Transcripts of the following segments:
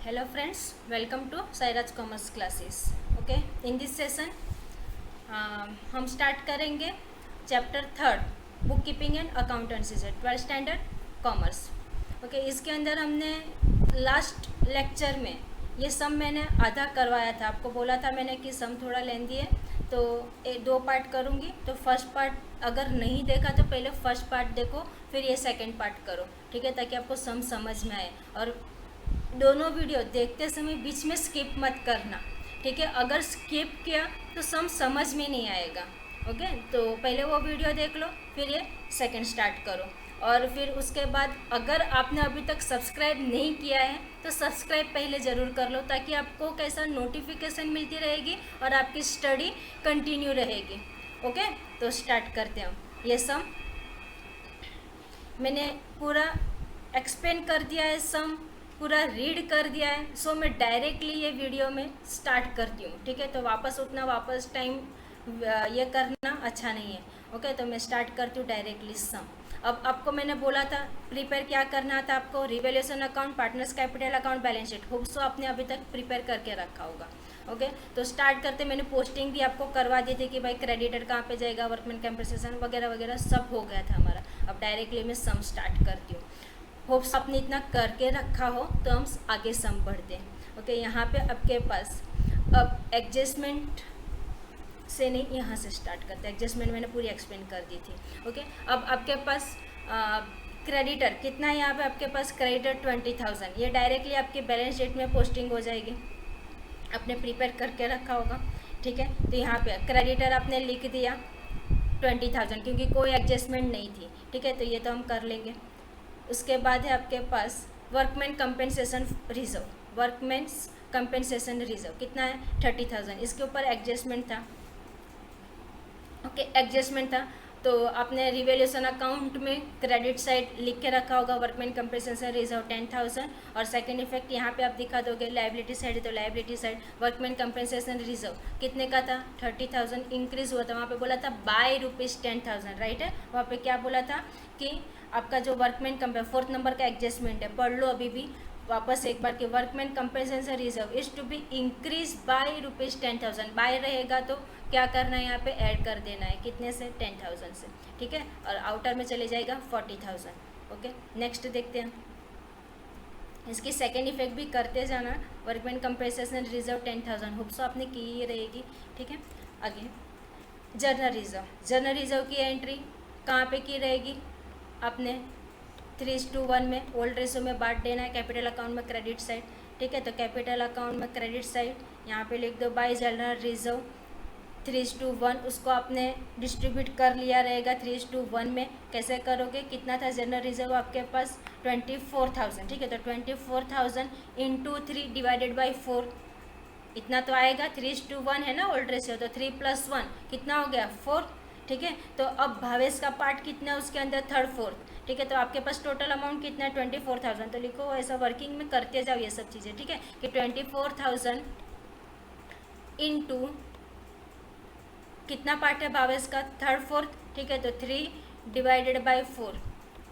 Hello friends, welcome to Sairaj Commerce classes. Okay, in this session हम start करेंगे chapter third book keeping and accountancy से 12th standard commerce. Okay, इसके अंदर हमने last lecture में ये सम मैंने आधा करवाया था. आपको बोला था मैंने कि सम थोड़ा लेंदी है तो दो पार्ट करूँगी. तो फर्स्ट पार्ट अगर नहीं देखा तो पहले फर्स्ट पार्ट देखो, फिर ये सेकंड पार्ट करो, ठीक है, ताकि आपको सम समझ में आए. और दोनों वीडियो देखते समय बीच में स्किप मत करना, ठीक है. अगर स्किप किया तो सम समझ में नहीं आएगा. ओके, तो पहले वो वीडियो देख लो, फिर ये सेकंड स्टार्ट करो. और फिर उसके बाद अगर आपने अभी तक सब्सक्राइब नहीं किया है तो सब्सक्राइब पहले ज़रूर कर लो, ताकि आपको कैसा नोटिफिकेशन मिलती रहेगी और आपकी स्टडी कंटिन्यू रहेगी. ओके, तो स्टार्ट करते हैं. ये सम मैंने पूरा एक्सप्लेन कर दिया है, सम पूरा रीड कर दिया है. सो मैं डायरेक्टली ये वीडियो में स्टार्ट करती हूँ, ठीक है. तो वापस टाइम ये करना अच्छा नहीं है. ओके, तो मैं स्टार्ट करती हूँ डायरेक्टली सम. अब आपको मैंने बोला था प्रिपेयर क्या करना था आपको, revaluation account, partners capital account, balance sheet. Hope so आपने अभी तक प्रिपेयर करके रखा होगा. ओके, तो स्टार्ट करते. मैंने पोस्टिंग भी आपको करवा दी थी कि भाई क्रेडिटर कहाँ पे जाएगा, वर्कमैन कंपनसेशन वगैरह वगैरह सब हो गया था हमारा. अब डायरेक्टली मैं सम स्टार्ट करती हूँ. होप्स आपने इतना करके रखा हो तो हम आगे सम पढ़ते हैं. ओके, यहाँ पे आपके पास अब एडजस्टमेंट से नहीं, यहाँ से स्टार्ट करते हैं. एडजस्टमेंट मैंने पूरी एक्सप्लेन कर दी थी. ओके, अब आपके पास क्रेडिटर कितना है. यहाँ पे आपके पास क्रेडिटर 20,000. ये डायरेक्टली आपकी बैलेंस शीट में पोस्टिंग हो जाएगी. आपने प्रिपेयर करके रखा होगा, ठीक है. तो यहाँ पे क्रेडिटर आपने लिख दिया 20,000 क्योंकि कोई एडजस्टमेंट नहीं थी, ठीक है. तो ये तो हम कर लेंगे. उसके बाद है आपके पास workman compensation reserve. Workmen's compensation reserve कितना है 30,000. इसके ऊपर एडजस्टमेंट था. ओके, एडजस्टमेंट था तो आपने रिवैल्यूएशन अकाउंट में क्रेडिट साइड लिख के रखा होगा वर्कमैन कंपेंसेशन रिजर्व 10,000. और सेकंड इफेक्ट यहाँ पे आप दिखा दोगे लायबिलिटी साइड है तो liability side workman compensation reserve कितने का था 30,000. इंक्रीज हुआ था, वहाँ पे बोला था बाय ₹10,000, राइट है. वहाँ पे क्या बोला था कि आपका जो वर्कमैन कंपे 4th नंबर का एडजस्टमेंट है, पढ़ लो अभी भी वापस एक बार कि workman compensation reserve is to be increase by ₹10,000. By रहेगा तो क्या करना है, यहाँ पे ऐड कर देना है कितने से 10,000 से, ठीक है. और आउटर में चले जाएगा 40,000. ओके, नेक्स्ट देखते हैं. इसकी सेकेंड इफेक्ट भी करते जाना. वर्कमैन कंपेंसेशन रिजर्व 10,000 होप्स आपने की ही रहेगी, ठीक है. आगे जर्नल रिजर्व. जर्नल रिजर्व की एंट्री कहाँ पे की रहेगी, आपने 3:1 में ओल्ड रेशो में बांट देना है. कैपिटल अकाउंट में क्रेडिट साइड, ठीक है. तो कैपिटल अकाउंट में क्रेडिट साइड यहाँ पे लिख दो बाय जर्नल रिजर्व 3:1. उसको आपने डिस्ट्रीब्यूट कर लिया रहेगा 3:1 में. कैसे करोगे, कितना था जनरल रिजर्व आपके पास 24,000, ठीक है. तो 24,000 इंटू 3 डिवाइडेड बाई 4 इतना तो आएगा. 3:1 है ना ओल्ड रेशियो, तो 3 + 1 कितना हो गया 4, ठीक है. तो अब भावेश का पार्ट कितना है उसके अंदर 3rd 4th, ठीक है. तो आपके पास टोटल अमाउंट कितना है 24,000. तो लिखो ऐसा वर्किंग में करते जाओ ये सब चीज़ें, ठीक है. कि 24,000 इंटू कितना पार्ट है भावेश का 3rd 4th, ठीक है. तो 3 डिवाइडेड बाई 4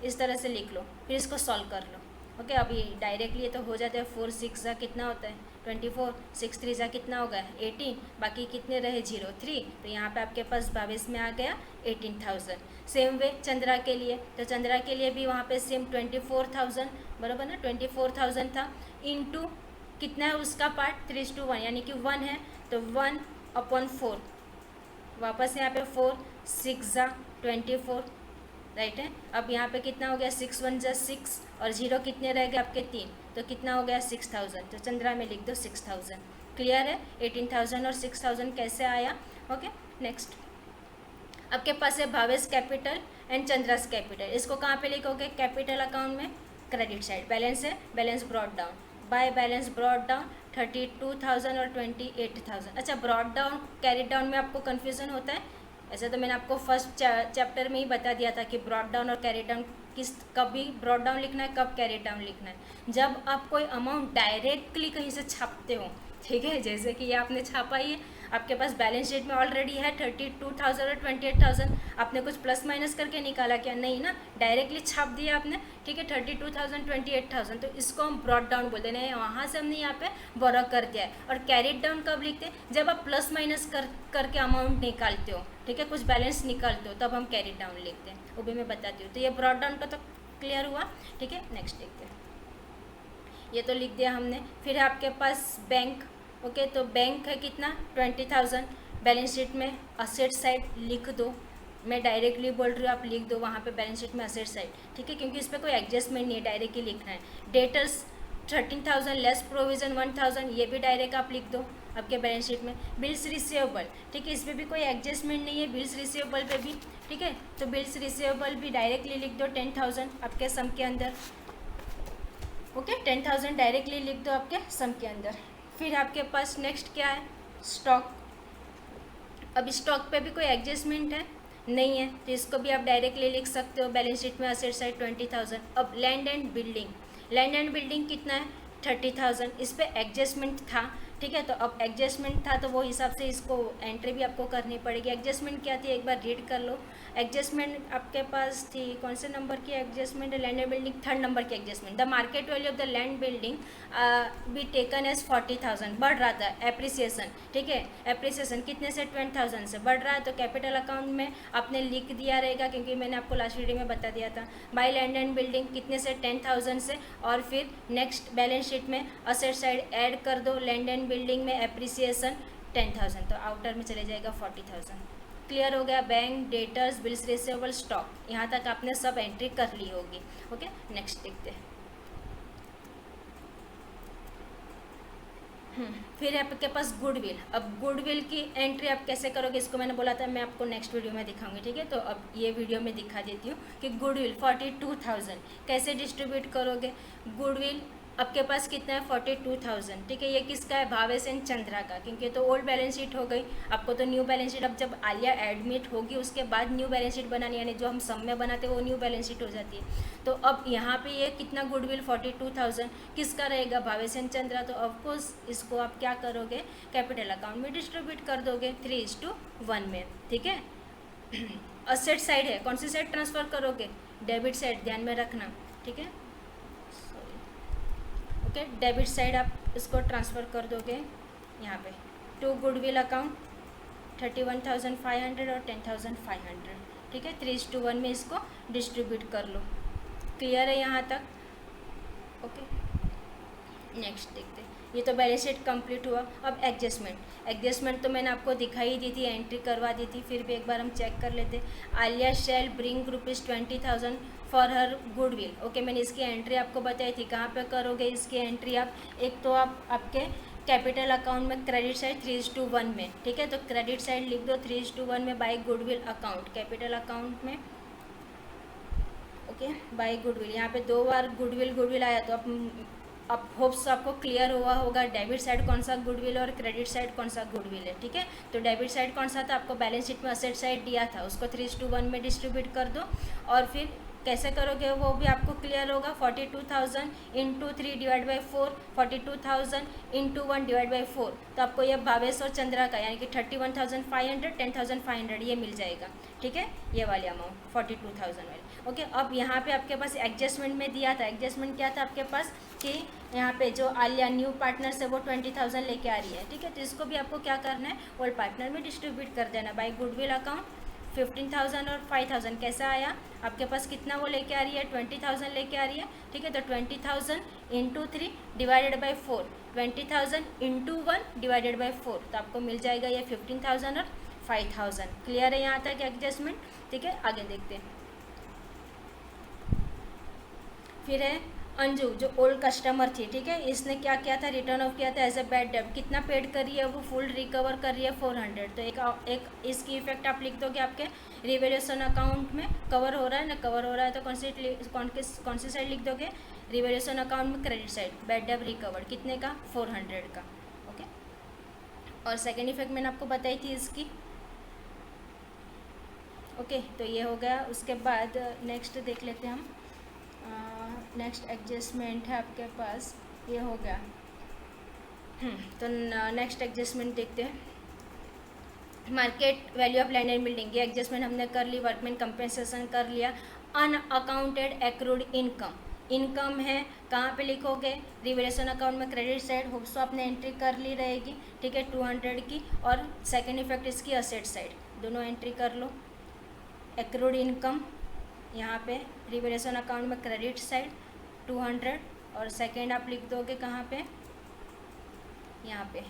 इस तरह से लिख लो, फिर इसको सॉल्व कर लो. ओके, अभी डायरेक्टली ये तो हो जाता है. 4 6 जा कितना होता है 24, 6 3 जा कितना होगा 18, बाकी कितने रहे 0 3. तो यहाँ पे आपके पास भावेश में आ गया 18,000. सेम वे चंद्रा के लिए, तो चंद्रा के लिए भी वहाँ पे सेम 24,000 बराबर ना 24,000 था. इंटू कितना है उसका पार्ट 3:1 यानी कि 1 है, तो 1/4 वापस यहाँ पे 4 6 जा 24, राइट है. अब यहाँ पे कितना हो गया 6 1 जा 6 और 0 कितने रह गए आपके 3, तो कितना हो गया 6,000. तो चंद्रा में लिख दो 6,000. क्लियर है. 18,000 और 6,000 कैसे आया. ओके, नेक्स्ट आपके पास है Bhavesh capital and Chandra's capital. इसको कहाँ पे लिखोगे, कैपिटल अकाउंट में क्रेडिट साइड बैलेंस है, balance brought down by balance brought down 32,000 और 28,000. अच्छा, ब्रॉट डाउन कैरिड डाउन में आपको कन्फ्यूज़न होता है. ऐसे तो मैंने आपको फर्स्ट चैप्टर में ही बता दिया था कि ब्रॉट डाउन और कैरी डाउन कभी ब्रॉट डाउन लिखना है, कब कैरी डाउन लिखना है. जब आप कोई अमाउंट डायरेक्टली कहीं से छापते हो, ठीक है. जैसे कि ये आपने छापा ही है, आपके पास बैलेंस शीट में ऑलरेडी है 32,000 और 28,000, आपने कुछ प्लस माइनस करके निकाला क्या? नहीं ना, डायरेक्टली छाप दिया आपने, ठीक है, 32,000 28,000, तो इसको हम ब्रॉट डाउन बोलते हैं, वहाँ से हमने यहाँ पे बोरो कर दिया है। और कैरिड डाउन कब लिखते हैं? जब आप प्लस माइनस करके अमाउंट निकालते हो, ठीक है, कुछ बैलेंस निकालते हो, तब हम कैरिड डाउन लिखते हैं, वो भी मैं बताती हूँ। तो ये ब्रॉट डाउन का तो क्लियर हुआ, ठीक है। नेक्स्ट देखते हैं, ये तो लिख दिया हमने। फिर है आपके पास बैंक, ओके, तो बैंक है कितना? 20,000, बैलेंस शीट में असेट साइड लिख दो, मैं डायरेक्टली बोल रही हूँ, आप लिख दो वहाँ पे बैलेंस शीट में असेट साइड, ठीक है, क्योंकि इस पर कोई एडजस्टमेंट नहीं है, डायरेक्टली लिखना है। डेटर्स 13,000 लेस प्रोविज़न 1,000, ये भी डायरेक्ट आप लिख दो आपके बैलेंस शीट में। बिल्स रिसीवेबल, ठीक है, इस पर भी कोई एडजस्टमेंट नहीं है, बिल्स रिसीवेबल पे भी, ठीक है, तो बिल्स रिसीवेबल भी डायरेक्टली लिख दो 10,000 आपके सम के अंदर, ओके, 10,000 डायरेक्टली लिख दो आपके सम के अंदर। फिर आपके पास नेक्स्ट क्या है? स्टॉक। अब स्टॉक पे भी कोई एडजस्टमेंट है नहीं है, तो इसको भी आप डायरेक्टली लिख सकते हो बैलेंस शीट में असेट साइड 20,000। अब land and building, land and building कितना है? 30,000, इस पर एडजस्टमेंट था, ठीक है, तो अब एडजस्टमेंट था तो वो हिसाब से इसको एंट्री भी आपको करनी पड़ेगी। एडजस्टमेंट क्या थी, एक बार रीड कर लो। एडजस्टमेंट आपके पास थी, कौन से नंबर की एडजस्टमेंट है? Land and building 3rd number की adjustment. The market value of the land building be taken as 40,000, बढ़ रहा था एप्रिसिएशन, ठीक है, एप्रिसिएशन कितने से? 20,000 से बढ़ रहा है, तो कैपिटल अकाउंट में आपने लिख दिया रहेगा, क्योंकि मैंने आपको लास्ट वीडियो में बता दिया था। बाय लैंड एंड बिल्डिंग कितने से? 10,000 से, और फिर नेक्स्ट बैलेंस शीट में असेट साइड ऐड कर दो, लैंड एंड बिल्डिंग में एप्रिसिएशन 10,000, तो आउटर में चले जाएगा 40,000। क्लियर हो गया? Bank, debtors, bills receivable, stock, यहाँ तक आपने सब एंट्री कर ली होगी, ओके। नेक्स्ट देखते हैं। फिर है आपके पास गुडविल। अब गुडविल की एंट्री आप कैसे करोगे, इसको मैंने बोला था मैं आपको नेक्स्ट वीडियो में दिखाऊंगी, ठीक है, तो अब ये वीडियो में दिखा देती हूँ कि गुडविल 42,000 कैसे डिस्ट्रीब्यूट करोगे। गुडविल आपके पास कितना है? 42,000, ठीक है, ये किसका है? भावेश एंड चंद्रा का, क्योंकि तो ओल्ड बैलेंस शीट हो गई, आपको तो न्यू बैलेंस शीट, अब जब आलिया एडमिट होगी उसके बाद न्यू बैलेंस शीट बनानी, यानी जो हम सम में बनाते हैं वो न्यू बैलेंस शीट हो जाती है। तो अब यहाँ पे ये कितना गुडविल 42,000 किसका रहेगा? भावेश एंड चंद्रा, तो ऑफकोर्स इसको आप क्या करोगे? कैपिटल अकाउंट में डिस्ट्रीब्यूट कर दोगे 3:1 में, ठीक है। असेट साइड है, कौन सी साइड ट्रांसफ़र करोगे? डेबिट साइड, ध्यान में रखना, ठीक है, ओके, डेबिट साइड आप इसको ट्रांसफ़र कर दोगे यहाँ पे टू गुडविल अकाउंट 31,500 और 10,500, ठीक है, 3:1 में इसको डिस्ट्रीब्यूट कर लो। क्लियर है यहाँ तक? ओके। नेक्स्ट देखते हैं, ये तो बैलेंस शीट कंप्लीट हुआ। अब एडजस्टमेंट तो मैंने आपको दिखाई दी थी, एंट्री करवा दी थी, फिर भी एक बार हम चेक कर लेते। Alia shell bring ₹20,000 for her goodwill, okay, मैंने इसकी एंट्री आपको बताई थी। कहाँ पे करोगे इसकी एंट्री आप? एक तो आप आपके कैपिटल अकाउंट में क्रेडिट साइड 3:1 में, ठीक है, तो क्रेडिट साइड लिख दो 3:1 में by goodwill account, capital account में, ओके, बाय गुडविल। यहाँ पे 2 बार गुडविल आया, तो अब होप्स आपको क्लियर हुआ होगा डेबिट साइड कौन सा गुडविल और क्रेडिट साइड कौन सा गुडविल है, ठीक है। तो डेबिट साइड कौन सा था? आपको बैलेंस शीट में असेट साइड दिया था, उसको 3:1 में डिस्ट्रीब्यूट कर दो, और फिर कैसे करोगे वो भी आपको क्लियर होगा। 42,000 into 3 divide by 4, 42,000 into 1 divide by 4, तो आपको ये भावेश और चंद्रा का यानी कि 31,500 10,500 ये मिल जाएगा, ठीक है, ये वाली अमाउंट 42,000 वाली, ओके। अब यहाँ पे आपके पास एडजस्टमेंट में दिया था, एडजस्टमेंट क्या था आपके पास कि यहाँ पे जो आलिया न्यू पार्टनर से वो 20,000 लेके आ रही है, ठीक है, तो इसको भी आपको क्या करना है? ओल्ड पार्टनर में डिस्ट्रीब्यूट कर देना बाय गुडविल अकाउंट। 15,000 और 5,000 कैसा आया आपके पास? कितना वो लेके आ रही है? 20,000 लेके आ रही है, ठीक है, तो 20,000 into 3 divided by 4, 20,000 into 1 divided by 4, तो आपको मिल जाएगा ये 15,000 और 5,000। क्लियर है यहाँ तक एडजस्टमेंट, ठीक है। आगे देखते हैं। फिर है अंजू, जो ओल्ड कस्टमर थी, ठीक है, इसने क्या किया था? रिटर्न ऑफ किया था एज ए बैड डेब्ट। कितना पेड कर रही है वो? फुल रिकवर कर रही है 400, तो एक इसकी इफेक्ट आप लिख दोगे आपके रिवैल्यूएशन अकाउंट में। कवर हो रहा है ना? कवर हो रहा है तो कौन सी साइड लिख दोगे? रिवैल्यूएशन अकाउंट में क्रेडिट साइड, बैड डेब्ट रिकवर्ड कितने का? 400 का, ओके। और सेकेंड इफेक्ट मैंने आपको बताई थी इसकी, ओके, तो ये हो गया। उसके बाद नेक्स्ट देख लेते हैं हम। नेक्स्ट एडजस्टमेंट है आपके पास, ये हो गया। तो नेक्स्ट एडजस्टमेंट देखते हैं। Market value of land and building, ये एडजस्टमेंट हमने कर ली, वर्कमैन कंपेंसेशन कर लिया। अनअकाउंटेड एक्रूड इनकम, इनकम है कहाँ पे लिखोगे, रिवैल्यूएशन अकाउंट में क्रेडिट साइड, होप्सो आपने एंट्री कर ली रहेगी, ठीक है, 200 की, और सेकेंड इफेक्ट इसकी असेट साइड, दोनों एंट्री कर लो। एक्रूड इनकम यहाँ पे रिवैल्यूएशन अकाउंट में क्रेडिट साइड 200, और सेकेंड आप लिख दोगे कहाँ पे, यहाँ पे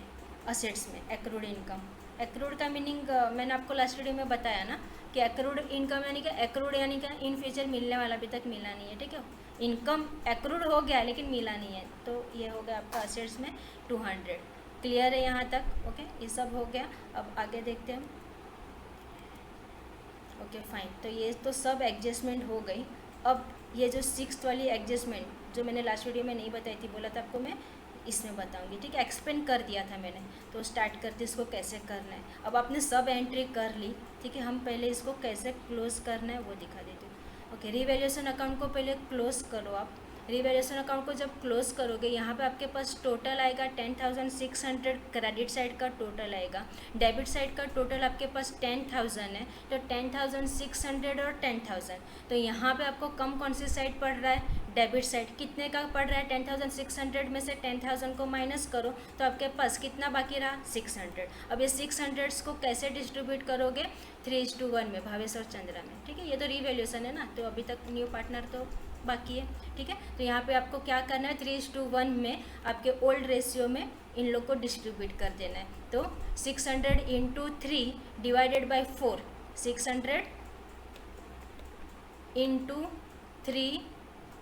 असेट्स में एक्रूड इनकम। एक्रूड का मीनिंग मैंने आपको लास्ट वीडियो में बताया ना कि एक्रूड इनकम यानी कि एक्रूड यानी कि इन फ्यूचर मिलने वाला, अभी तक मिला नहीं है, ठीक है। इनकम एक्रूड हो गया लेकिन मिला नहीं है, तो ये हो गया आपका असेट्स में 200। क्लियर है यहाँ तक? ओके, ये सब हो गया। अब आगे देखते हैं। ओके फाइन, तो ये तो सब एडजस्टमेंट हो गई। अब ये जो 6th वाली एडजस्टमेंट जो मैंने लास्ट वीडियो में नहीं बताई थी, बोला था आपको मैं इसमें बताऊंगी, ठीक है, एक्सप्लेन कर दिया था मैंने, तो स्टार्ट करते इसको कैसे करना है। अब आपने सब एंट्री कर ली, ठीक है, हम पहले इसको कैसे क्लोज करना है वो दिखा देती हूँ। ओके, रिवैल्यूएशन अकाउंट को पहले क्लोज करो आप। रिवैल्यूएशन अकाउंट को जब क्लोज करोगे, यहाँ पे आपके पास टोटल आएगा 10,600, क्रेडिट साइड का टोटल आएगा, डेबिट साइड का टोटल आपके पास 10,000 है, तो 10,600 और 10,000, तो यहाँ पे आपको कम कौन सी साइड पड़ रहा है, डेबिट साइड। कितने का पड़ रहा है, 10,600 में से 10,000 को माइनस करो तो आपके पास कितना बाकी रहा, 600। अब ये 600 को कैसे डिस्ट्रीब्यूट करोगे, 3:1 में, भावेश और चंद्रा में, ठीक है। ये तो रिवैल्यूएशन है ना, तो अभी तक न्यू पार्टनर तो बाकी है, ठीक है। तो यहाँ पे आपको क्या करना है, 3:1 में आपके ओल्ड रेशियो में इन लोग को डिस्ट्रीब्यूट कर देना है। तो 600 × 3 डिवाइडेड बाई 4, 600 × 3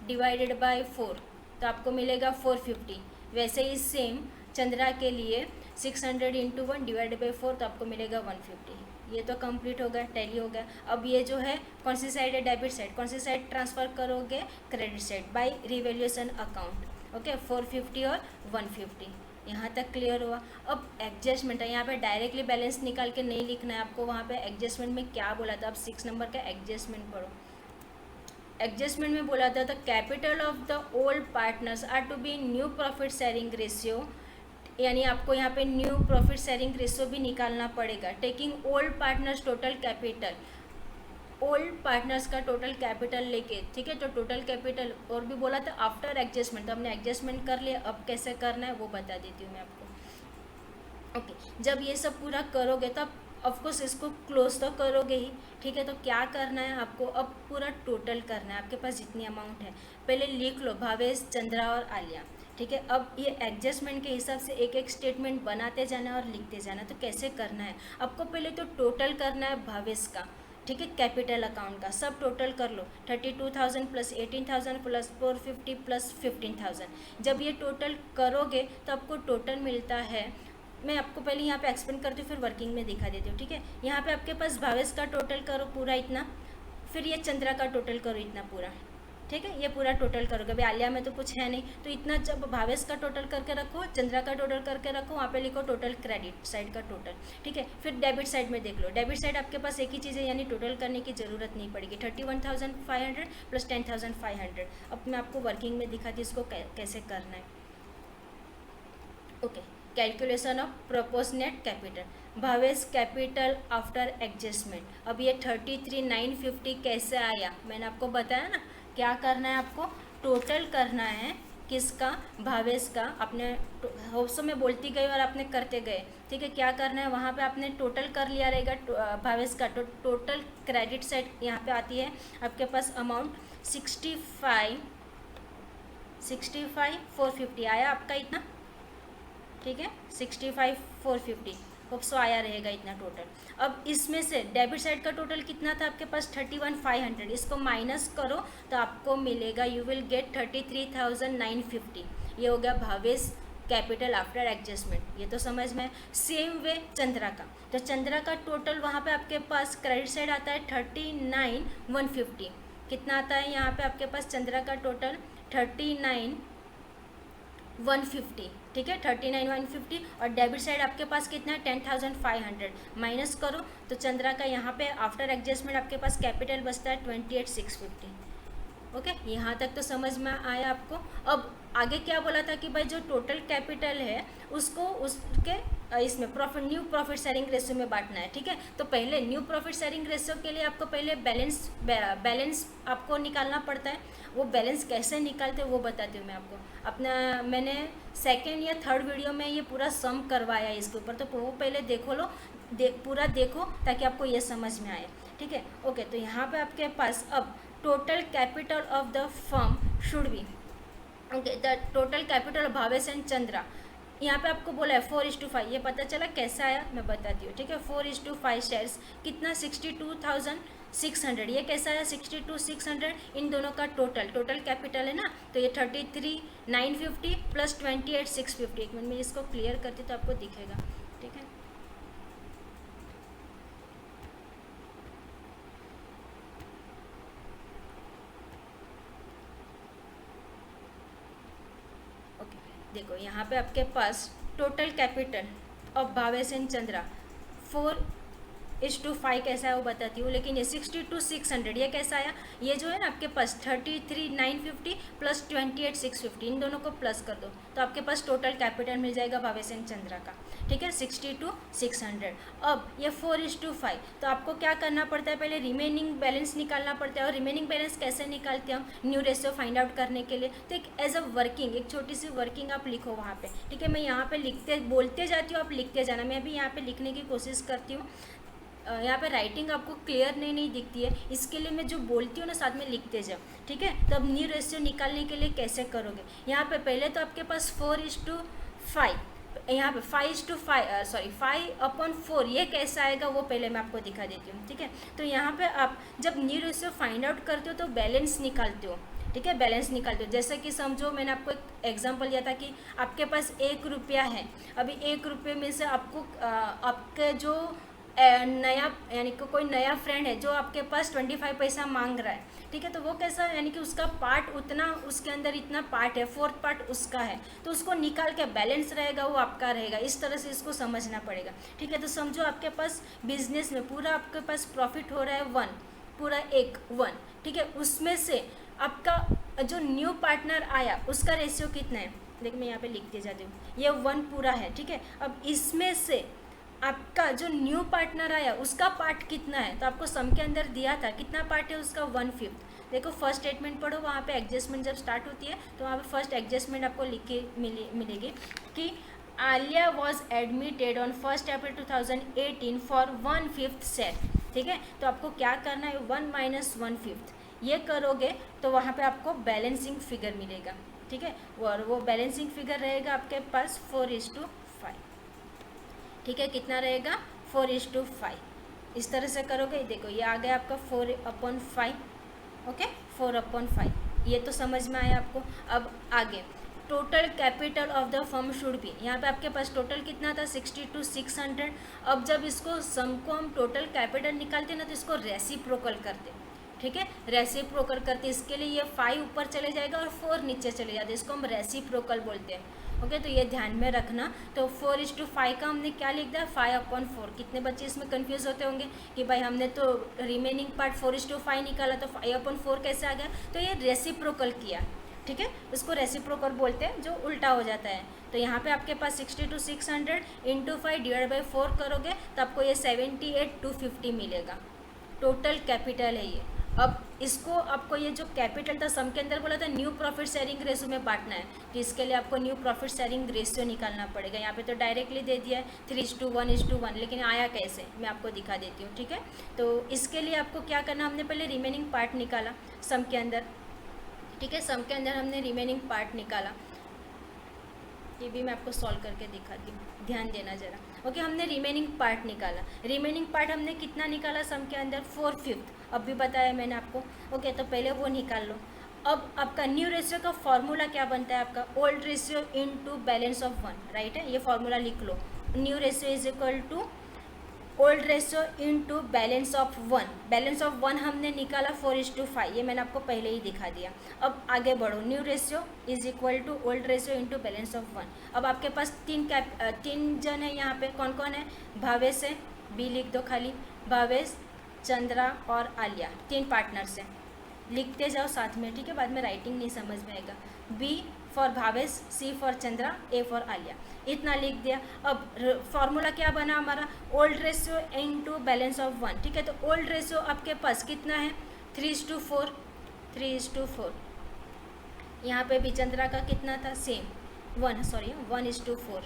डिवाइडेड बाई 4, तो आपको मिलेगा 450। वैसे ही सेम चंद्रा के लिए 600 × 1 डिवाइडेड बाई 4, तो आपको मिलेगा 150। ये तो कंप्लीट हो गया, टैली हो गया। अब ये जो है कौन सी साइड है, डेबिट साइड, कौन सी साइड ट्रांसफ़र करोगे, credit side, by revaluation account. Okay, 450 और 150, यहाँ तक क्लियर हुआ। अब एडजस्टमेंट है, यहाँ पे डायरेक्टली बैलेंस निकाल के नहीं लिखना है आपको, वहाँ पे एडजस्टमेंट में क्या बोला था, अब 6 नंबर का एडजस्टमेंट पढ़ो। एडजस्टमेंट में बोला था the capital of the old partners are to be new profit sharing ratio, यानी आपको यहाँ पे न्यू प्रॉफिट शेयरिंग रेशियो भी निकालना पड़ेगा। Taking old partners total capital, old partners का टोटल कैपिटल लेके, ठीक है, तो टोटल कैपिटल, और भी बोला था आफ्टर एडजस्टमेंट, तो हमने एडजस्टमेंट कर लिया, अब कैसे करना है वो बता देती हूँ मैं आपको। ओके, जब ये सब पूरा करोगे तब ऑफकोर्स इसको क्लोज तो करोगे ही, ठीक है। तो क्या करना है आपको, अब पूरा टोटल करना है, आपके पास जितनी अमाउंट है पहले लिख लो, भावेश, चंद्रा और आलिया, ठीक है। अब ये एडजस्टमेंट के हिसाब से एक एक स्टेटमेंट बनाते जाना और लिखते जाना। तो कैसे करना है आपको, पहले तो टोटल करना है भावेश का, ठीक है, कैपिटल अकाउंट का सब टोटल कर लो, 32,000 प्लस 18,000 प्लस 450 प्लस 15,000। जब ये टोटल करोगे तो आपको टोटल मिलता है, मैं आपको पहले यहाँ पे एक्सप्लेन करती हूँ फिर वर्किंग में दिखा देती हूँ, ठीक है। यहाँ पे आपके पास भावेश का टोटल करो पूरा इतना, फिर ये चंद्रा का टोटल करो इतना पूरा, ठीक है, ये पूरा टोटल करोगे। अभी आलिया में तो कुछ है नहीं, तो इतना जब भावेश का टोटल करके रखो, चंद्रा का टोटल करके रखो, वहाँ पे लिखो टोटल क्रेडिट साइड का टोटल, ठीक है। फिर डेबिट साइड में देख लो, डेबिट साइड आपके पास एक ही चीज़ है, यानी टोटल करने की ज़रूरत नहीं पड़ेगी, 31,500 प्लस 10,500। अब मैं आपको वर्किंग में दिखाती हूँ इसको कैसे करना है। Okay, calculation of proportionate capital, Bhavesh capital after adjustment. अब ये 33,950 कैसे आया, मैंने आपको बताया ना, क्या करना है आपको, टोटल करना है, किसका, भावेश का। आपने होप्सो में बोलती गई और आपने करते गए, ठीक है। क्या करना है, वहाँ पे आपने टोटल कर लिया रहेगा भावेश का, टोटल क्रेडिट साइड यहाँ पे आती है आपके पास अमाउंट 65,450 आया आपका इतना, ठीक है, 65,450 होप्सो आया रहेगा इतना टोटल। अब इसमें से डेबिट साइड का टोटल कितना था आपके पास, 31,500, इसको माइनस करो तो आपको मिलेगा, यू विल गेट 33,950। ये हो गया भावेश कैपिटल आफ्टर एडजस्टमेंट, ये तो समझ में। सेम वे चंद्रा का, तो चंद्रा का टोटल वहाँ पे आपके पास क्रेडिट साइड आता है 39,150। कितना आता है यहाँ पे आपके पास चंद्रा का टोटल, 39,150, ठीक है, 39,150। और डेबिट साइड आपके पास कितना है, 10,500, माइनस करो तो चंद्रा का यहाँ पे आफ्टर एडजस्टमेंट आपके पास कैपिटल बचता है 28,650। ओके, यहाँ तक तो समझ में आया आपको। अब आगे क्या बोला था कि भाई जो टोटल कैपिटल है उसको उसके इसमें न्यू प्रॉफिट शेयरिंग रेशियो में बांटना है, ठीक है। तो पहले न्यू प्रॉफिट शेयरिंग रेशियो के लिए आपको पहले बैलेंस आपको निकालना पड़ता है। वो बैलेंस कैसे निकालते हैं वो बताती हूँ मैं आपको। मैंने सेकेंड या थर्ड वीडियो में ये पूरा सम करवाया है इसके ऊपर, तो वो पहले पूरा देखो ताकि आपको ये समझ में आए, ठीक है। ओके, तो यहाँ पे आपके पास अब total capital of the firm should be, okay, the total capital Bhavesh and Chandra. यहाँ पे आपको बोला है 4:5, ये पता चला कैसे आया मैं बताती हूँ, ठीक है। 4:5 शेयर्स कितना 62,600, ये कैसा आया 62,600, इन दोनों का टोटल कैपिटल है ना, तो ये 33,950 प्लस 28,650। एक मिनट में इसको क्लियर करती तो आपको दिखेगा, ठीक है। देखो यहाँ पे आपके पास total capital of Bhavesh and Chandra 4:5 कैसा है वो बताती हूँ, लेकिन ये 62,600 ये कैसा आया, ये जो है ना आपके पास 33,950 प्लस 28,650, इन दोनों को प्लस कर दो तो आपके पास टोटल कैपिटल मिल जाएगा भावेश एंड चंद्रा का, ठीक है, 62,600। अब ये 4:5, तो आपको क्या करना पड़ता है, पहले रिमेनिंग बैलेंस निकालना पड़ता है। और रिमेनिंग बैलेंस कैसे निकालते हैं हम न्यू रेशियो फाइंड आउट करने के लिए, तो एक एज अ वर्किंग, एक छोटी सी वर्किंग आप लिखो वहाँ पे, ठीक है। मैं यहाँ पे बोलते जाती हूँ, आप लिखते जाना, मैं भी यहाँ पे लिखने की कोशिश करती हूँ। यहाँ पे राइटिंग आपको क्लियर नहीं दिखती है, इसके लिए मैं जो बोलती हूँ ना साथ में लिखते जाओ, ठीक है। तो अब न्यू रेशियो निकालने के लिए कैसे करोगे, यहाँ पे पहले तो आपके पास 4:5, यहाँ पे 5/4, ये कैसा आएगा वो पहले मैं आपको दिखा देती हूँ, ठीक है। तो यहाँ पे आप जब न्यू रेशियो फाइंड आउट करते हो तो बैलेंस निकालते हो, ठीक है, बैलेंस निकालते हो। जैसे कि समझो मैंने आपको एक एग्जांपल दिया था कि आपके पास 1 रुपया है, अभी 1 रुपये में से आपको आपके जो नया यानी कि कोई नया फ्रेंड है जो आपके पास 25 पैसा मांग रहा है, ठीक है। तो वो कैसा यानी कि उसका पार्ट उतना, उसके अंदर इतना पार्ट है, 4th पार्ट उसका है, तो उसको निकाल के बैलेंस रहेगा वो आपका रहेगा, इस तरह से इसको समझना पड़ेगा, ठीक है। तो समझो आपके पास बिजनेस में पूरा आपके पास प्रॉफिट हो रहा है 1, पूरा 1, ठीक है। उसमें से आपका जो न्यू पार्टनर आया उसका रेशियो कितना है, देखिए मैं यहाँ पे लिखते जाती हूँ, ये 1 पूरा है, ठीक है। अब इसमें से आपका जो न्यू पार्टनर आया उसका पार्ट कितना है, तो आपको सम के अंदर दिया था कितना पार्ट है उसका 1/5। देखो फर्स्ट स्टेटमेंट पढ़ो, वहाँ पे एडजस्टमेंट जब स्टार्ट होती है तो वहाँ पे फर्स्ट एडजस्टमेंट आपको लिख के मिलेगी कि Alia was admitted on 1 April 2018 for 1/5 share, ठीक है। तो आपको क्या करना है 1 - 1/5 ये करोगे तो वहाँ पे आपको बैलेंसिंग फिगर मिलेगा, ठीक है। और वो बैलेंसिंग फिगर रहेगा आपके पास 4:5, ठीक है। कितना रहेगा 4:5, इस तरह से करोगे। देखो ये आ गया आपका 4/5, ओके, 4/5, ये तो समझ में आया आपको। अब आगे total capital of the firm should be, यहाँ पे आपके पास टोटल कितना था 62,600। अब जब इसको सम को हम टोटल कैपिटल निकालते हैं ना तो इसको रेसिप्रोकल करते हैं, ठीक है, रेसिप्रोकल करते, इसके लिए ये 5 ऊपर चले जाएगा और 4 नीचे चले जाते हैं, इसको हम रेसिप्रोकल बोलते हैं, ओके। तो ये ध्यान में रखना। तो 4:5 का हमने क्या लिख दिया 5/4। कितने बच्चे इसमें कंफ्यूज होते होंगे कि भाई हमने तो रिमेनिंग पार्ट 4:5 निकाला तो 5/4 कैसे आ गया, तो ये रेसिप्रोकल किया, ठीक है, उसको रेसिप्रोकल बोलते हैं जो उल्टा हो जाता है। तो यहाँ पे आपके पास 62,600 × 5/4 करोगे तो आपको ये 78,250 मिलेगा, टोटल कैपिटल है ये। अब इसको आपको ये जो कैपिटल था सम के अंदर बोला था न्यू प्रॉफिट शेयरिंग रेशियो में बांटना है, तो इसके लिए आपको न्यू प्रॉफिट शेयरिंग रेशियो निकालना पड़ेगा। यहाँ पे तो डायरेक्टली दे दिया है 3:1:1, लेकिन आया कैसे मैं आपको दिखा देती हूँ, ठीक है। तो इसके लिए आपको क्या करना, हमने पहले रिमेनिंग पार्ट निकाला सम के अंदर, ठीक है, सम के अंदर हमने रिमेनिंग पार्ट निकाला, ये भी मैं आपको सॉल्व करके दिखाती हूँ, ध्यान देना ज़रा, ओके। हमने रिमेनिंग पार्ट निकाला, रिमेनिंग पार्ट हमने कितना निकाला सम के अंदर 4/5, अब भी बताया मैंने आपको, ओके। तो पहले वो निकाल लो। अब आपका न्यू रेशियो का फॉर्मूला क्या बनता है, आपका old ratio into balance of 1, right है, ये फॉर्मूला लिख लो। New ratio is equal to old ratio into balance of 1, balance of 1 हमने निकाला 4:5, ये मैंने आपको पहले ही दिखा दिया। अब आगे बढ़ो, new ratio is equal to old ratio into balance of 1। अब आपके पास 3 जन है यहाँ पे, कौन कौन है, भावेश है, बी लिख दो खाली, भावेश, चंद्रा और आलिया, 3 पार्टनर्स हैं, लिखते जाओ साथ में, ठीक है, बाद में राइटिंग नहीं समझ में आएगा। B for Bhavesh, C for Chandra, A for Alia. इतना लिख दिया। अब फॉर्मूला क्या बना हमारा, old ratio into balance of 1, ठीक है। तो ओल्ड रेशियो आपके पास कितना है, 3:4, 3:4। यहाँ पे भी चंद्रा का कितना था, सेम 1:4, 1:4,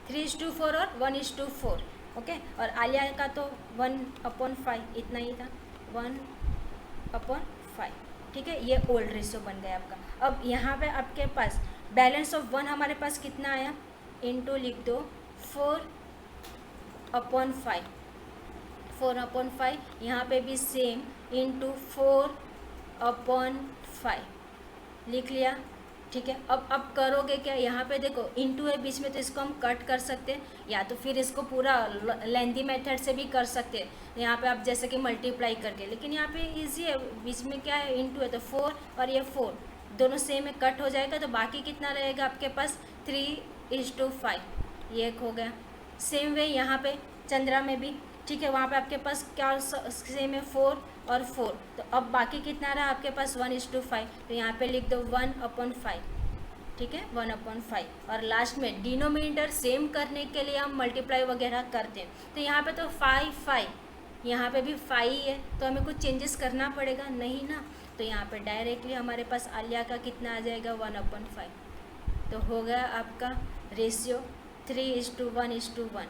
3:4 और 1:4, ओके। और आलिया का तो 1/5 इतना ही था, 1/5, ठीक है। ये ओल्ड रेशियो बन गया आपका। अब यहाँ पे आपके पास बैलेंस ऑफ 1 हमारे पास कितना आया, इनटू लिख दो 4/5, 4/5। यहाँ पे भी सेम इनटू 4/5 लिख लिया, ठीक है। अब करोगे क्या, यहाँ पे देखो इनटू है बीच में, तो इसको हम कट कर सकते हैं, या तो फिर इसको पूरा लेंदी मेथड से भी कर सकते हैं। यहाँ पे आप जैसे कि मल्टीप्लाई करके, लेकिन यहाँ पे इजी है, बीच में क्या है, इनटू है, तो 4 और ये 4 दोनों सेम में कट हो जाएगा, तो बाकी कितना रहेगा आपके पास, 3:5, ये एक हो गया। सेम वे यहाँ पे चंद्रा में भी, ठीक है। वहाँ पे आपके पास क्या सेम है, 4 और 4, तो अब बाकी कितना रहा आपके पास, 1:5, तो यहाँ पे लिख दो 1/5, ठीक है, 1/5। और लास्ट में डिनोमिनेटर सेम करने के लिए हम मल्टीप्लाई वगैरह करते हैं, तो यहाँ पे तो 5, यहाँ पे भी 5 ही है, तो हमें कुछ चेंजेस करना पड़ेगा नहीं ना, तो यहाँ पे डायरेक्टली हमारे पास आलिया का कितना आ जाएगा, 1/5। तो हो गया आपका रेशियो 3:1:1।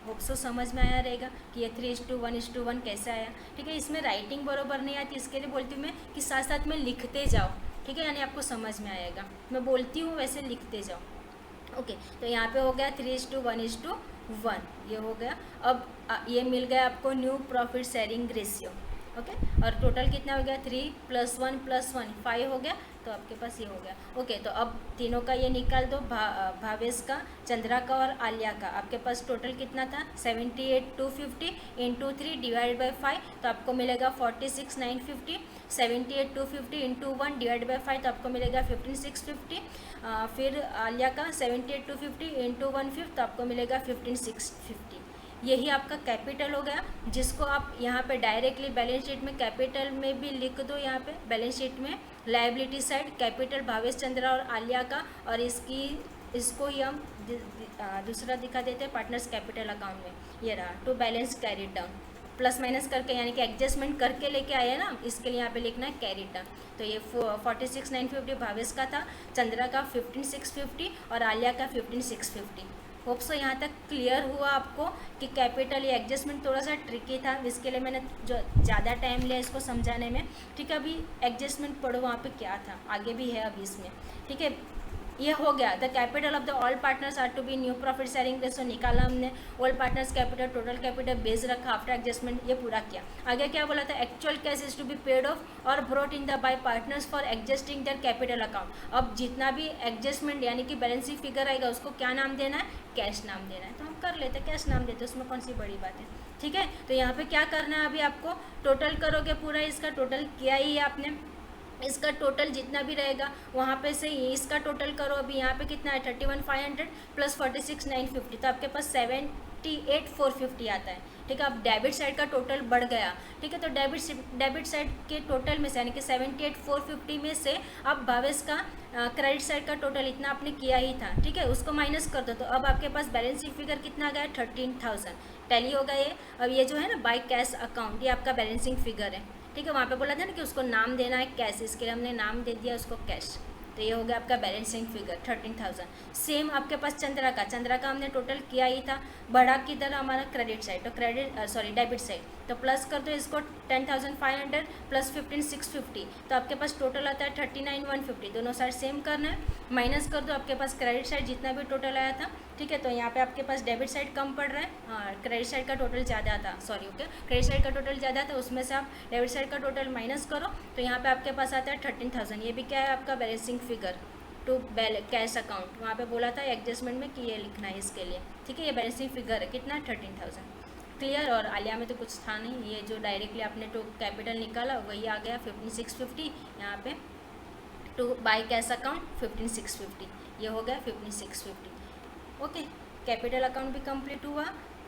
होप सो समझ में आया रहेगा कि ये 3:1:1 कैसे आया, ठीक है। इसमें राइटिंग बरोबर नहीं आती, इसके लिए बोलती हूँ मैं कि साथ साथ में लिखते जाओ, ठीक है, यानी आपको समझ में आएगा। मैं बोलती हूँ वैसे लिखते जाओ, ओके। तो यहाँ पे हो गया 3:1:1, ये हो गया। अब ये मिल गया आपको new profit sharing ratio, okay. और टोटल कितना हो गया, 3 + 1 + 1 5 हो गया, तो आपके पास ये हो गया, ओके। तो अब तीनों का ये निकाल दो, भावेश का, चंद्रा का और आलिया का। आपके पास टोटल कितना था, 78,250 × 3 / 5, तो आपको मिलेगा 46,950। 78,250 × 1 / 5, तो आपको मिलेगा 15,650। फिर आलिया का 78,250 × 1/5, तो आपको मिलेगा 15,650। यही आपका कैपिटल हो गया, जिसको आप यहाँ पे डायरेक्टली बैलेंस शीट में कैपिटल में भी लिख दो। यहाँ पे बैलेंस शीट में liability side capital Bhavesh, Chandra और आलिया का, और इसको ही हम दूसरा दिखा देते हैं पार्टनर्स कैपिटल अकाउंट में, ये रहा to balance carried down, plus minus करके, यानी कि एडजस्टमेंट करके लेके आए ना, इसके लिए यहाँ पे लिखना है कैरिड डाउन। तो ये 46,950 भावेश का था, चंद्रा का 15,650 और आलिया का 15,650। होप सो यहाँ तक क्लियर हुआ आपको कि कैपिटल ये एडजस्टमेंट थोड़ा सा ट्रिकी था, इसके लिए मैंने जो ज़्यादा टाइम लिया इसको समझाने में, ठीक है। अभी एडजस्टमेंट पढ़ो वहाँ पे क्या था, आगे भी है अभी इसमें, ठीक है। ये हो गया, the capital of the all partners are to be new profit sharing ratio निकाला हमने, all partners capital, total capital base रखा, आफ्टर एडजस्टमेंट ये पूरा किया। आगे क्या बोला था, actual cash is to be paid off और brought in the by partners for adjusting their capital account. अब जितना भी एडजस्टमेंट यानी कि बैलेंसिंग फिगर आएगा उसको क्या नाम देना है, कैश नाम देना है, तो हम कर लेते कैश नाम देते, उसमें कौन सी बड़ी बात है, ठीक है। तो यहाँ पे क्या करना है, अभी आपको टोटल करोगे पूरा, इसका टोटल किया ही है आपने, इसका टोटल जितना भी रहेगा वहाँ पे से इसका टोटल करो। अभी यहाँ पे कितना है, 31,500 + 46,950, तो आपके पास 78,450 आता है, ठीक है। अब डेबिट साइड का टोटल बढ़ गया, ठीक है। तो डेबिट साइड के टोटल में से यानी कि 78,450 में से अब भावेश का क्रेडिट साइड का टोटल इतना आपने किया ही था, ठीक है, उसको माइनस कर दो, तो अब आपके पास बैलेंसिंग फिगर कितना आ गया, 13,000 टैली होगा ये। अब ये जो है ना बाय कैश अकाउंट, ये आपका बैलेंसिंग फिगर है, ठीक है। वहाँ पे बोला था ना कि उसको नाम देना है कैश, इसके लिए हमने नाम दे दिया उसको कैश, तो ये हो गया आपका बैलेंसिंग फिगर 13,000। सेम आपके पास चंद्रा का हमने टोटल किया ही था, बढ़ा किधर हमारा क्रेडिट साइड, तो डेबिट साइड, तो प्लस कर दो इसको 10,500 + 15,650, तो आपके पास टोटल आता है 39,150। दोनों साइड सेम करना है, माइनस कर दो आपके पास क्रेडिट साइड जितना भी टोटल आया था, ठीक है। तो यहाँ पे आपके पास डेबिट साइड कम पड़ रहा है, हाँ क्रेडिट साइड का टोटल ज़्यादा था, सॉरी ओके, क्रेडिट साइड का टोटल ज़्यादा था, उसमें से आप डेबिट साइड का टोटल माइनस करो, तो यहाँ पे आपके पास आता है 13,000। ये भी क्या है आपका balancing figure to cash account, वहाँ पे बोला था एडजस्टमेंट में कि ये लिखना है इसके लिए, ठीक है। ये बैलेंसिंग फिगर है कितना, 13,000, क्लियर। और आलिया में तो कुछ था नहीं, ये जो डायरेक्टली आपने टू कैपिटल निकाला वही आ गया 15,650, यहाँ पे टू बाय कैश अकाउंट 15,650, ये हो गया 15,650, ओके। कैपिटल अकाउंट भी कंप्लीट हुआ,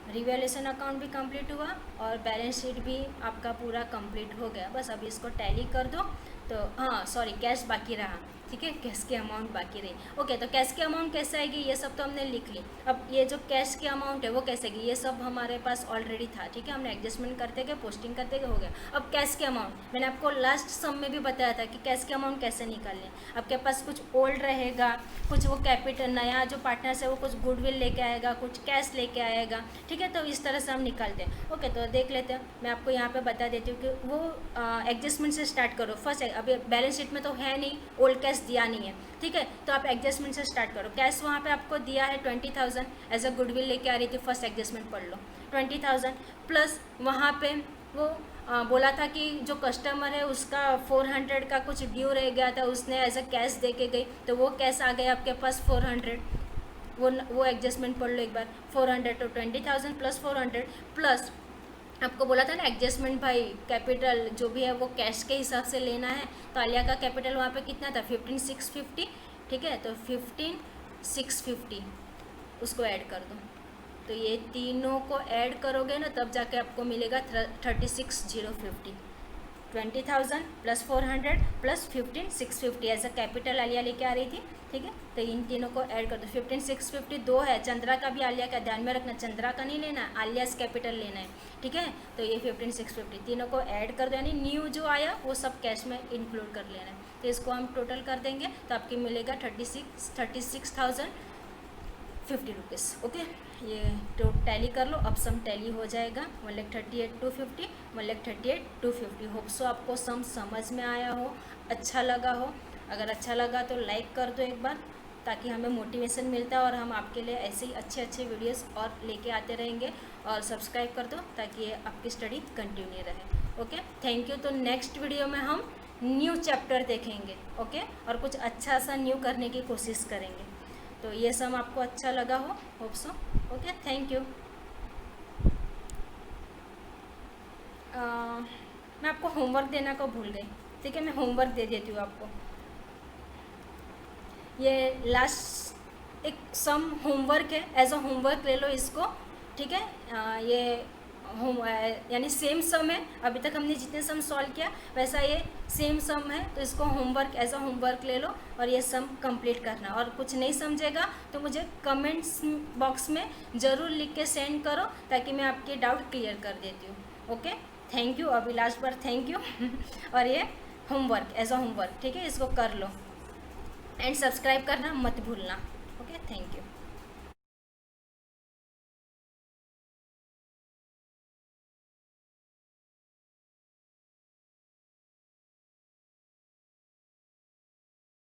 रिवैल्यूएशन अकाउंट भी कंप्लीट हुआ और बैलेंस शीट भी आपका पूरा कंप्लीट हो गया। बस अभी इसको टैली कर दो तो हाँ सॉरी, कैश बाकी रहा, ठीक है, कैश की अमाउंट बाकी रही। ओके, तो कैश की अमाउंट कैसे आएगी, ये सब तो हमने लिख ली। अब ये जो कैश की अमाउंट है वो कैसे आएगी, ये सब हमारे पास ऑलरेडी था, ठीक है, हमने एडजस्टमेंट करते गए, पोस्टिंग करते गए, हो गया। अब कैश की अमाउंट मैंने आपको लास्ट सम में भी बताया था कि कैश की अमाउंट कैसे निकालनी है। आपके पास कुछ ओल्ड रहेगा, कुछ वो कैपिटल, नया जो पार्टनर्स है वो कुछ गुडविल लेके आएगा, कुछ कैश लेके आएगा, ठीक है, तो इस तरह से हम निकालते हैं। ओके, तो देख लेते हैं, मैं आपको यहाँ पे बता देती हूँ कि वो एडजस्टमेंट से स्टार्ट करो। फर्स्ट अभी बैलेंस शीट में तो है नहीं, ओल्ड कैश दिया नहीं है, ठीक है, तो आप एडजस्टमेंट से स्टार्ट करो। कैश वहाँ पे आपको दिया है 20,000 एज अ गुडविल लेके आ रही थी, फर्स्ट एडजस्टमेंट पढ़ लो। 20,000 प्लस वहाँ पे वो बोला था कि जो कस्टमर है उसका 400 का कुछ ड्यू रह गया था, उसने एज अ कैश दे के गई, तो वो कैश आ गया आपके पास 400, वो एडजस्टमेंट पढ़ लो एक बार। 400 तो 20,000 प्लस 400 प्लस आपको बोला था ना एडजस्टमेंट भाई कैपिटल जो भी है वो कैश के हिसाब से लेना है, तो आलिया का कैपिटल वहाँ पे कितना था 15,650, ठीक है, तो 15,650 उसको ऐड कर दो। तो ये तीनों को ऐड करोगे ना तब जाके आपको मिलेगा 36,050। 20,000 plus 400 plus 15,650 as a capital Alia लेके आ रही थी, ठीक है, तो इन तीनों को ऐड कर दो। 15,650 दो है, चंद्रा का भी आलिया का ध्यान में रखना, चंद्रा का नहीं लेना, आलियास कैपिटल लेना है, ठीक है, तो ये 15,650 तीनों को ऐड कर दो, यानी न्यू जो आया वो सब कैश में इंक्लूड कर लेना है। तो इसको हम टोटल कर देंगे तो आपकी मिलेगा 36,050 रुपीज़। ओके, ये तो टैली कर लो, अब सम टैली हो जाएगा 1,38,250, 1,38,250। होप सो आपको सम समझ में आया हो, अच्छा लगा हो। अगर अच्छा लगा तो लाइक कर दो एक बार, ताकि हमें मोटिवेशन मिलता है और हम आपके लिए ऐसे ही अच्छे अच्छे वीडियोस और लेके आते रहेंगे। और सब्सक्राइब कर दो ताकि आपकी स्टडी कंटिन्यू रहे। Okay, thank you. तो नेक्स्ट वीडियो में हम न्यू चैप्टर देखेंगे, ओके, और कुछ अच्छा सा न्यू करने की कोशिश करेंगे। तो ये सब आपको अच्छा लगा हो, hope so. Okay, thank you. मैं आपको होमवर्क देना को भूल गई, ठीक है, मैं होमवर्क दे देती हूँ आपको। ये लास्ट एक सम होमवर्क है, एज अ होमवर्क ले लो इसको, ठीक है। ये होम यानी सेम सम है, अभी तक हमने जितने सम सॉल्व किया वैसा ये सेम सम है, तो इसको होमवर्क एज अ होमवर्क ले लो और ये सम कंप्लीट करना। और कुछ नहीं समझेगा तो मुझे कमेंट्स बॉक्स में ज़रूर लिख के सेंड करो ताकि मैं आपके डाउट क्लियर कर देती हूँ। ओके, थैंक यू, अभी लास्ट बार थैंक यू। और ये होमवर्क एज अ होमवर्क, ठीक है, इसको कर लो एंड सब्सक्राइब करना मत भूलना। Okay, thank you.